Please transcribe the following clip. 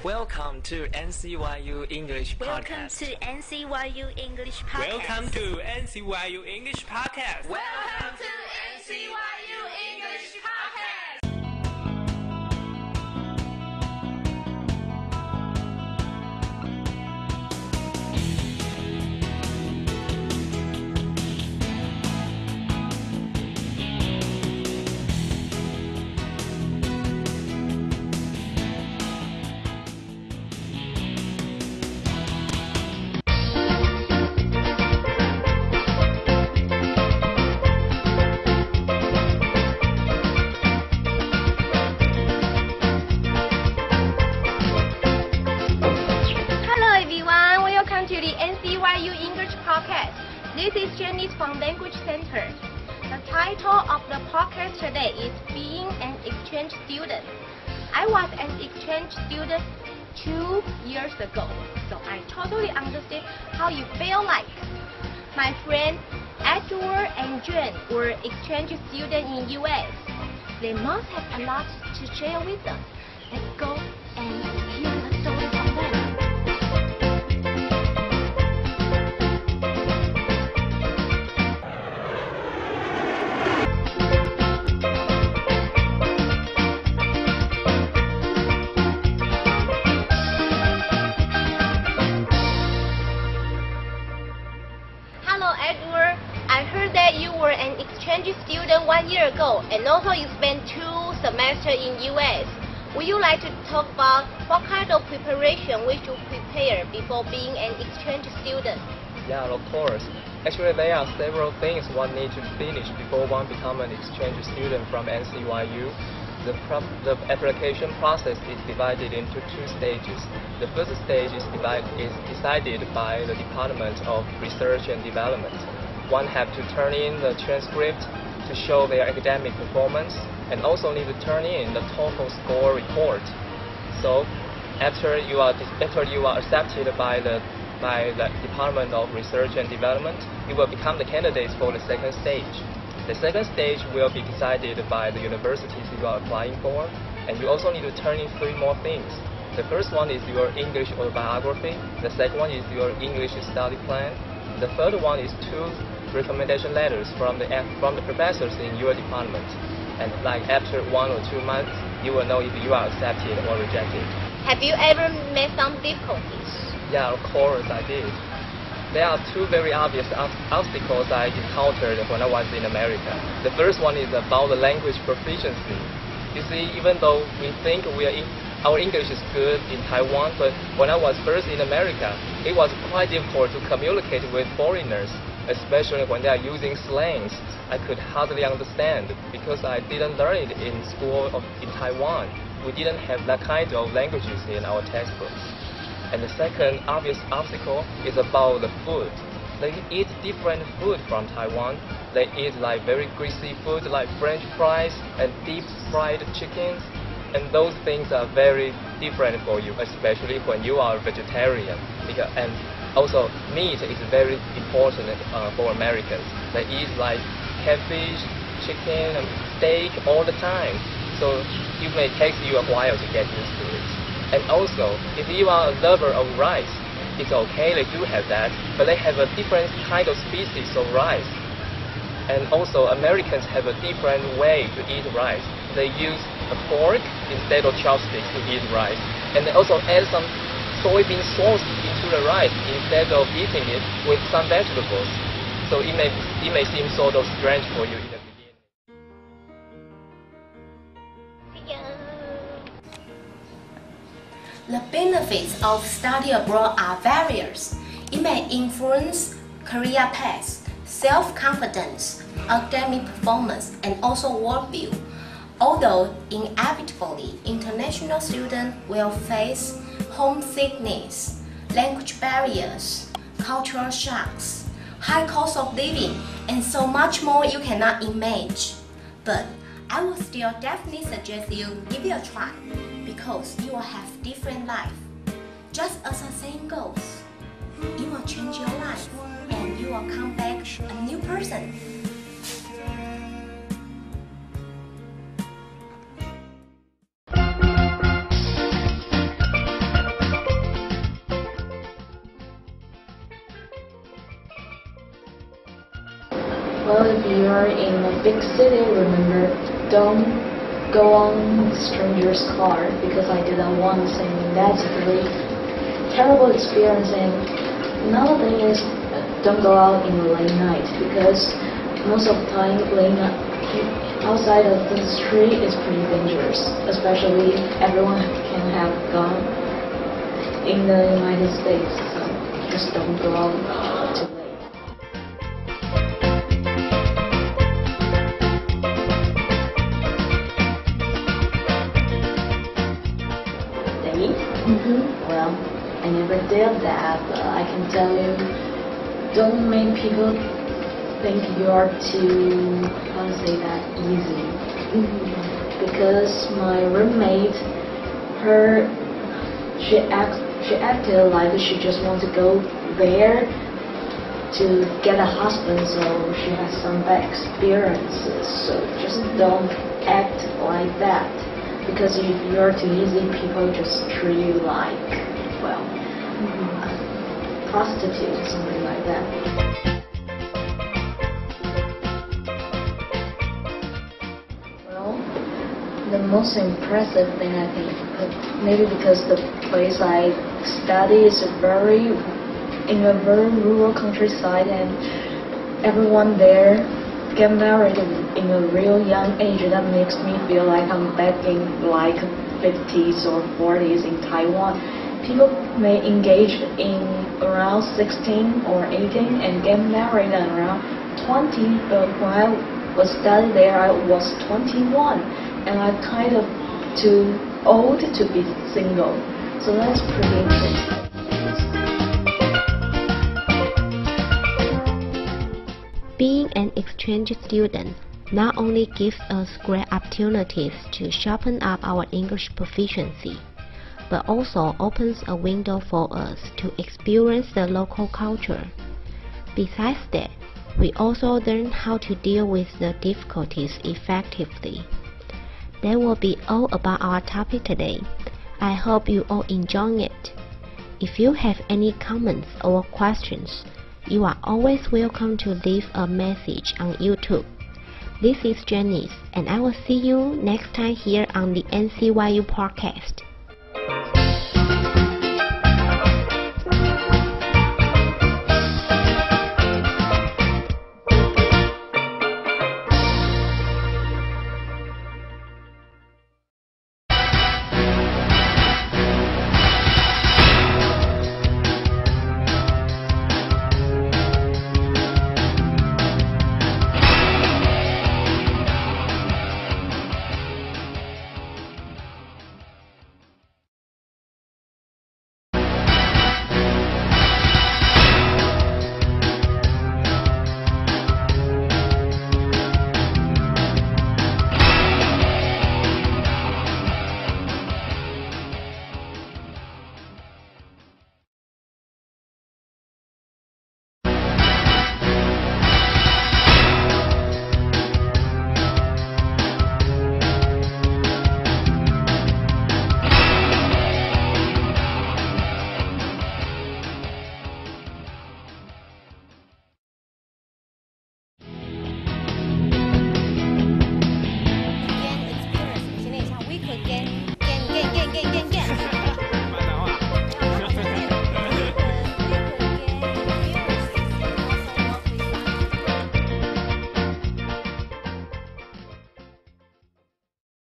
Welcome to NCYU English Podcast. Welcome to NCYU English Podcast. Welcome to NCYU English Podcast. Welcome to NCYU English Podcast. To the NCYU English Podcast. This is Jenny from Language Center. The title of the podcast today is Being an Exchange Student. I was an exchange student 2 years ago, so I totally understand how you feel like. My friend Edward and Jen were exchange students in US. They must have a lot to share with us. Let's go and hear the story from them. Edward, I heard that you were an exchange student 1 year ago, and also you spent 2 semesters in US. Would you like to talk about what kind of preparation we should prepare before being an exchange student? Yeah, of course. Actually, there are several things one needs to finish before one becomes an exchange student from NCYU. The application process is divided into 2 stages. The first stage is decided by the Department of Research and Development. One have to turn in the transcript to show their academic performance, and also need to turn in the TOEFL score report. So, after you are accepted by the Department of Research and Development, you will become the candidates for the second stage. The second stage will be decided by the universities you are applying for, and you also need to turn in 3 more things. The first one is your English autobiography, the second one is your English study plan, the third one is 2 recommendation letters from the professors in your department. And like after 1 or 2 months, you will know if you are accepted or rejected. Have you ever met some difficulties? Yeah, of course I did. There are 2 very obvious obstacles I encountered when I was in America. The first one is about the language proficiency. You see, even though we think our English is good in Taiwan, but when I was first in America, it was quite difficult to communicate with foreigners, especially when they are using slangs. I could hardly understand because I didn't learn it in school in Taiwan. We didn't have that kind of languages in our textbooks. And the second obvious obstacle is about the food. They eat different food from Taiwan. They eat like very greasy food like French fries and deep fried chickens. And those things are very different for you, especially when you are a vegetarian. And also meat is very important for Americans. They eat like catfish, chicken, and steak all the time. So it may take you a while to get used to it. And also, if you are a lover of rice, it's okay, they do have that, but they have a different kind of species of rice. And also, Americans have a different way to eat rice. They use a fork instead of chopsticks to eat rice. And they also add some soybean sauce into the rice instead of eating it with some vegetables. So it may seem sort of strange for you in the beginning. The benefits of study abroad are various. It may influence career paths, self-confidence, academic performance, and also worldview. Although inevitably, international students will face homesickness, language barriers, cultural shocks, high cost of living, and so much more you cannot imagine. But I would still definitely suggest you give it a try, because you will have different life. Just as the saying goes, it will change your life and you will come back a new person. Well, if you are in a big city, remember, don't go on stranger's car, because I did that once and that's a very terrible experience. And another thing is, don't go out in the late night, because most of the time late night outside of the street is pretty dangerous, especially everyone can have gun in the United States, so just don't go out too late. Well, I never did that, but I can tell you, don't make people think you are too, how to say that, easy. Because my roommate, she acted like she just wants to go there to get a husband, so she has some bad experiences. So just don't act like that. Because if you're too easy, people just treat you like, well, a prostitute, something like that. Well, the most impressive thing I think, maybe because the place I study is in a very rural countryside, and everyone there get married in a real young age. That makes me feel like I'm back in like 50s or 40s in Taiwan. People may engage in around 16 or 18 and get married at around 20, but when I was studying there, I was 21, and I'm kind of too old to be single. So that's pretty interesting. Being an exchange student not only gives us great opportunities to sharpen up our English proficiency, but also opens a window for us to experience the local culture. Besides that, we also learn how to deal with the difficulties effectively. That will be all about our topic today. I hope you all enjoy it. If you have any comments or questions, you are always welcome to leave a message on YouTube. This is Janice, and I will see you next time here on the NCYU podcast.